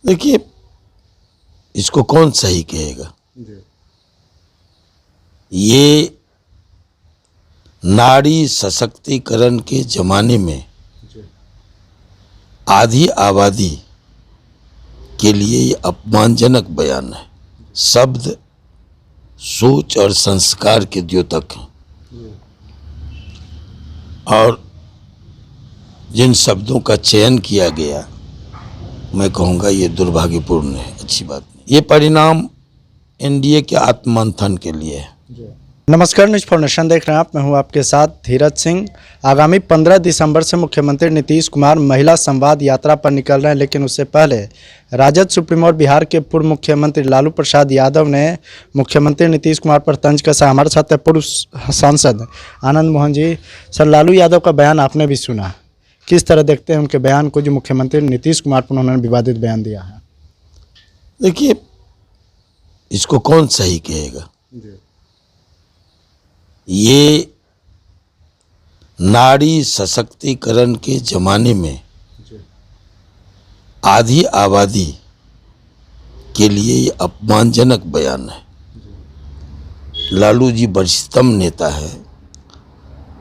देखिए, इसको कौन सही कहेगा। ये नारी सशक्तिकरण के जमाने में आधी आबादी के लिए ये अपमानजनक बयान है। शब्द सोच और संस्कार के द्योतक हैं और जिन शब्दों का चयन किया गया, मैं कहूँगा ये दुर्भाग्यपूर्ण है, अच्छी बात नहीं। ये परिणाम एनडीए के आत्ममंथन के लिए है। नमस्कार, न्यूज़ फॉर नेशन देख रहे हैं आप। मैं हूं आपके साथ धीरज सिंह। आगामी 15 दिसंबर से मुख्यमंत्री नीतीश कुमार महिला संवाद यात्रा पर निकल रहे हैं, लेकिन उससे पहले राजद सुप्रीमो और बिहार के पूर्व मुख्यमंत्री लालू प्रसाद यादव ने मुख्यमंत्री नीतीश कुमार पर तंज कसा। हमारे साथ है पूर्व सांसद आनंद मोहन जी। सर, लालू यादव का बयान आपने भी सुना, किस तरह देखते हैं उनके बयान को, जो मुख्यमंत्री नीतीश कुमार पर उन्होंने विवादित बयान दिया है? देखिए, इसको कौन सही कहेगा। ये नारी सशक्तिकरण के जमाने में आधी आबादी के लिए ये अपमानजनक बयान है। लालू जी वरिष्ठतम नेता है,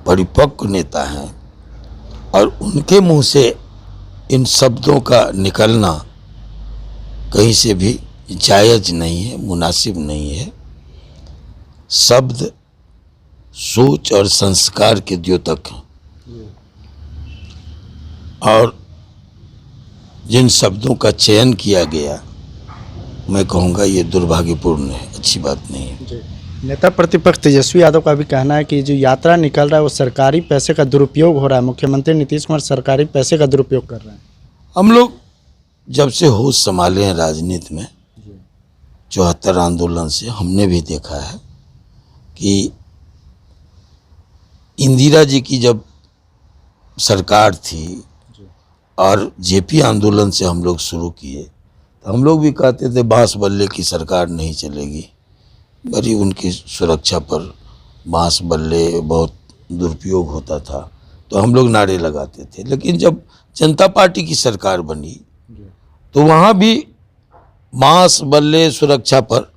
परिपक्व नेता है और उनके मुंह से इन शब्दों का निकलना कहीं से भी जायज़ नहीं है, मुनासिब नहीं है। शब्द सोच और संस्कार के द्योतक हैं और जिन शब्दों का चयन किया गया, मैं कहूँगा ये दुर्भाग्यपूर्ण है, अच्छी बात नहीं है। नेता प्रतिपक्ष तेजस्वी यादव का भी कहना है कि जो यात्रा निकल रहा है वो सरकारी पैसे का दुरुपयोग हो रहा है। मुख्यमंत्री नीतीश कुमार सरकारी पैसे का दुरुपयोग कर रहे हैं। हम लोग जब से होश संभाले हैं राजनीति में, 74 आंदोलन से, हमने भी देखा है कि इंदिरा जी की जब सरकार थी और जेपी आंदोलन से हम लोग शुरू किए, तो हम लोग भी कहते थे बांस बल्ले की सरकार नहीं चलेगी। बड़ी उनकी सुरक्षा पर बांस बल्ले बहुत दुरुपयोग होता था, तो हम लोग नारे लगाते थे। लेकिन जब जनता पार्टी की सरकार बनी तो वहाँ भी बांस बल्ले सुरक्षा पर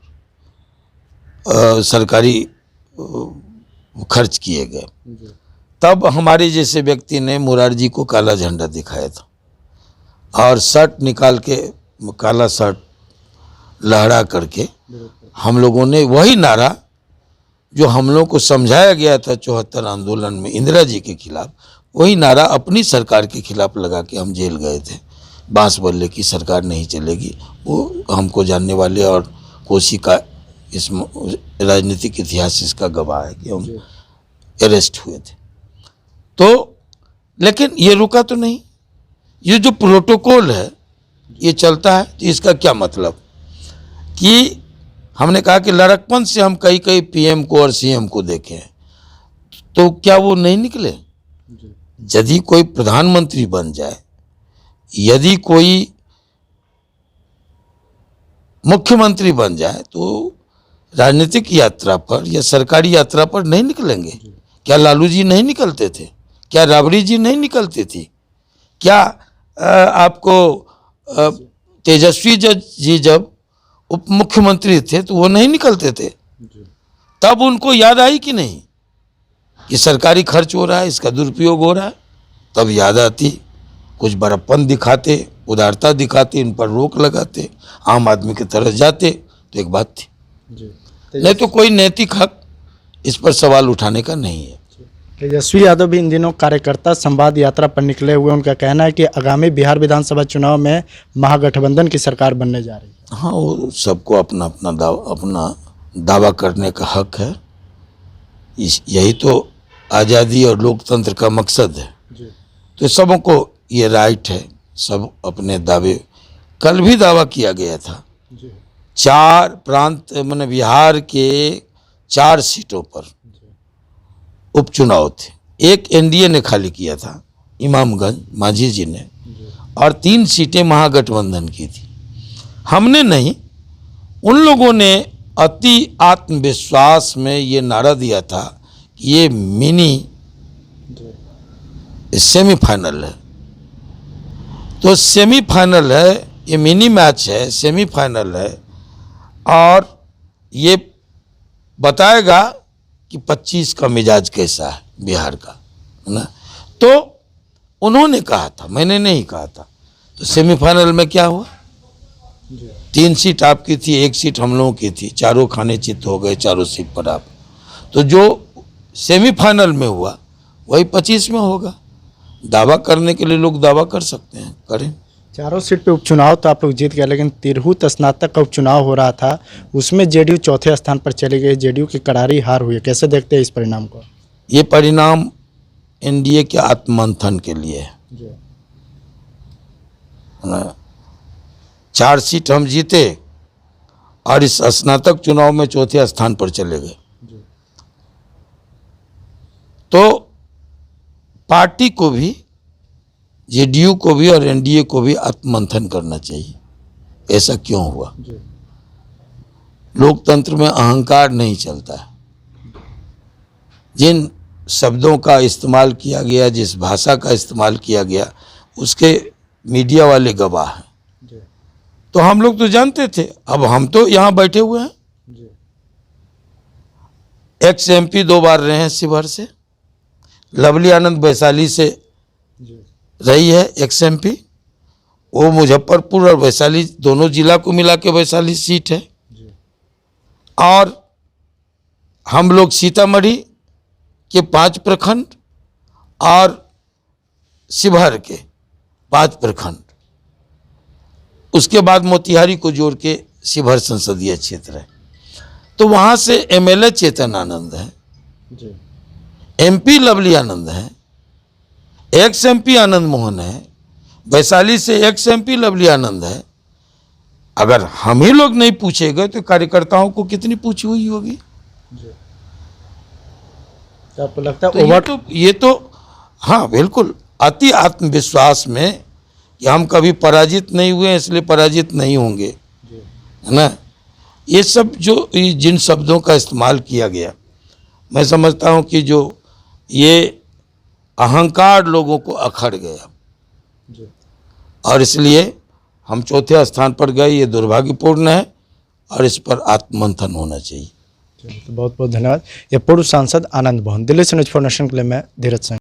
सरकारी खर्च किए गए। तब हमारे जैसे व्यक्ति ने मुरारजी को काला झंडा दिखाया था और शर्ट निकाल के, काला शर्ट लहरा करके हम लोगों ने वही नारा जो हम लोगों को समझाया गया था 74 आंदोलन में इंदिरा जी के खिलाफ, वही नारा अपनी सरकार के खिलाफ लगा के हम जेल गए थे। बांस बल्ले की सरकार नहीं चलेगी, वो हमको जानने वाले और कोसी का इस राजनीतिक इतिहास इसका गवाह है कि हम अरेस्ट हुए थे। तो लेकिन ये रुका तो नहीं। ये जो प्रोटोकॉल है ये चलता है, तो इसका क्या मतलब कि हमने कहा कि लड़कपन से हम कई कई पीएम को और सीएम को देखे हैं, तो क्या वो नहीं निकले? यदि कोई प्रधानमंत्री बन जाए, यदि कोई मुख्यमंत्री बन जाए, तो राजनीतिक यात्रा पर या सरकारी यात्रा पर नहीं निकलेंगे? क्या लालू जी नहीं निकलते थे? क्या राबड़ी जी नहीं निकलती थी? क्या आपको तेजस्वी जी जब उप मुख्यमंत्री थे तो वो नहीं निकलते थे? तब उनको याद आई कि नहीं कि सरकारी खर्च हो रहा है, इसका दुरुपयोग हो रहा है? तब याद आती, कुछ बड़प्पन दिखाते, उदारता दिखाते, इन पर रोक लगाते, आम आदमी की तरह जाते, तो एक बात थी। नहीं तो कोई नैतिक हक इस पर सवाल उठाने का नहीं है। तेजस्वी यादव भी इन दिनों कार्यकर्ता संवाद यात्रा पर निकले हुए। उनका कहना है कि आगामी बिहार विधानसभा चुनाव में महागठबंधन की सरकार बनने जा रही है। हाँ, वो सबको अपना अपना दावा करने का हक है। यही तो आज़ादी और लोकतंत्र का मकसद है। तो सबको ये राइट है, सब अपने दावे। कल भी दावा किया गया था 4 प्रांत मैंने बिहार के 4 सीटों पर उपचुनाव थे। एक एनडीए ने खाली किया था, इमामगंज मांझी जी ने, और 3 सीटें महागठबंधन की थी। हमने नहीं, उन लोगों ने अति आत्मविश्वास में ये नारा दिया था कि ये मिनी सेमीफाइनल है। तो सेमीफाइनल है, ये मिनी मैच है, सेमीफाइनल है, और ये बताएगा कि 25 का मिजाज कैसा है बिहार का, है ना। तो उन्होंने कहा था, मैंने नहीं कहा था। तो सेमीफाइनल में क्या हुआ? 3 सीट आपकी थी, 1 सीट हम लोगों की थी, चारों खाने चित हो गए, चारों सीट पर आप। तो जो सेमीफाइनल में हुआ वही 25 में होगा। दावा करने के लिए लोग दावा कर सकते हैं, करें। चारों सीट पे उपचुनाव तो आप लोग जीत गए, लेकिन तिरहुत स्नातक का उपचुनाव हो रहा था, उसमें जेडीयू चौथे स्थान पर चली गई, जेडीयू की करारी हार हुई है। कैसे देखते हैं इस परिणाम को? ये परिणाम एनडीए के आत्ममंथन के लिए है ना। 4 सीट हम जीते और इस स्नातक चुनाव में चौथे स्थान पर चले गए। तो पार्टी को भी, जेडीयू को भी और एनडीए को भी आत्ममंथन करना चाहिए, ऐसा क्यों हुआ। लोकतंत्र में अहंकार नहीं चलता है। जिन शब्दों का इस्तेमाल किया गया, जिस भाषा का इस्तेमाल किया गया, उसके मीडिया वाले गवाह हैं। तो हम लोग तो जानते थे, अब हम तो यहाँ बैठे हुए हैं। एक्स एमपी 2 बार रहे हैं शिवहर से, लवली आनंद वैशाली से रही है एक्स एमपी। वो मुजफ्फरपुर और वैशाली दोनों जिला को मिला के वैशाली सीट है। और हम लोग सीतामढ़ी के 5 प्रखंड और शिवहर के 5 प्रखंड, उसके बाद मोतिहारी को जोड़ के शिवहर संसदीय क्षेत्र है। तो वहाँ से एमएलए चेतन आनंद है, एमपी लवली आनंद है, एक्स एमपी आनंद मोहन है, वैशाली से एक्स एमपी लवली आनंद है। अगर हम ही लोग नहीं पूछे गए तो कार्यकर्ताओं को कितनी पूछी हुई होगी। तो आपको लगता है ये तो हाँ बिल्कुल, अति आत्मविश्वास में कि हम कभी पराजित नहीं हुए इसलिए पराजित नहीं होंगे, है ना। ये सब जो जिन शब्दों का इस्तेमाल किया गया, मैं समझता हूँ कि जो ये अहंकार लोगों को अखड़ गया और इसलिए हम चौथे स्थान पर गए। ये दुर्भाग्यपूर्ण है और इस पर आत्ममंथन होना चाहिए। तो बहुत बहुत धन्यवाद। ये पूर्व सांसद आनंद मोहन। दिल्ली से न्यूज़ फॉर नेशन के लिए मैं धीरज सिंह।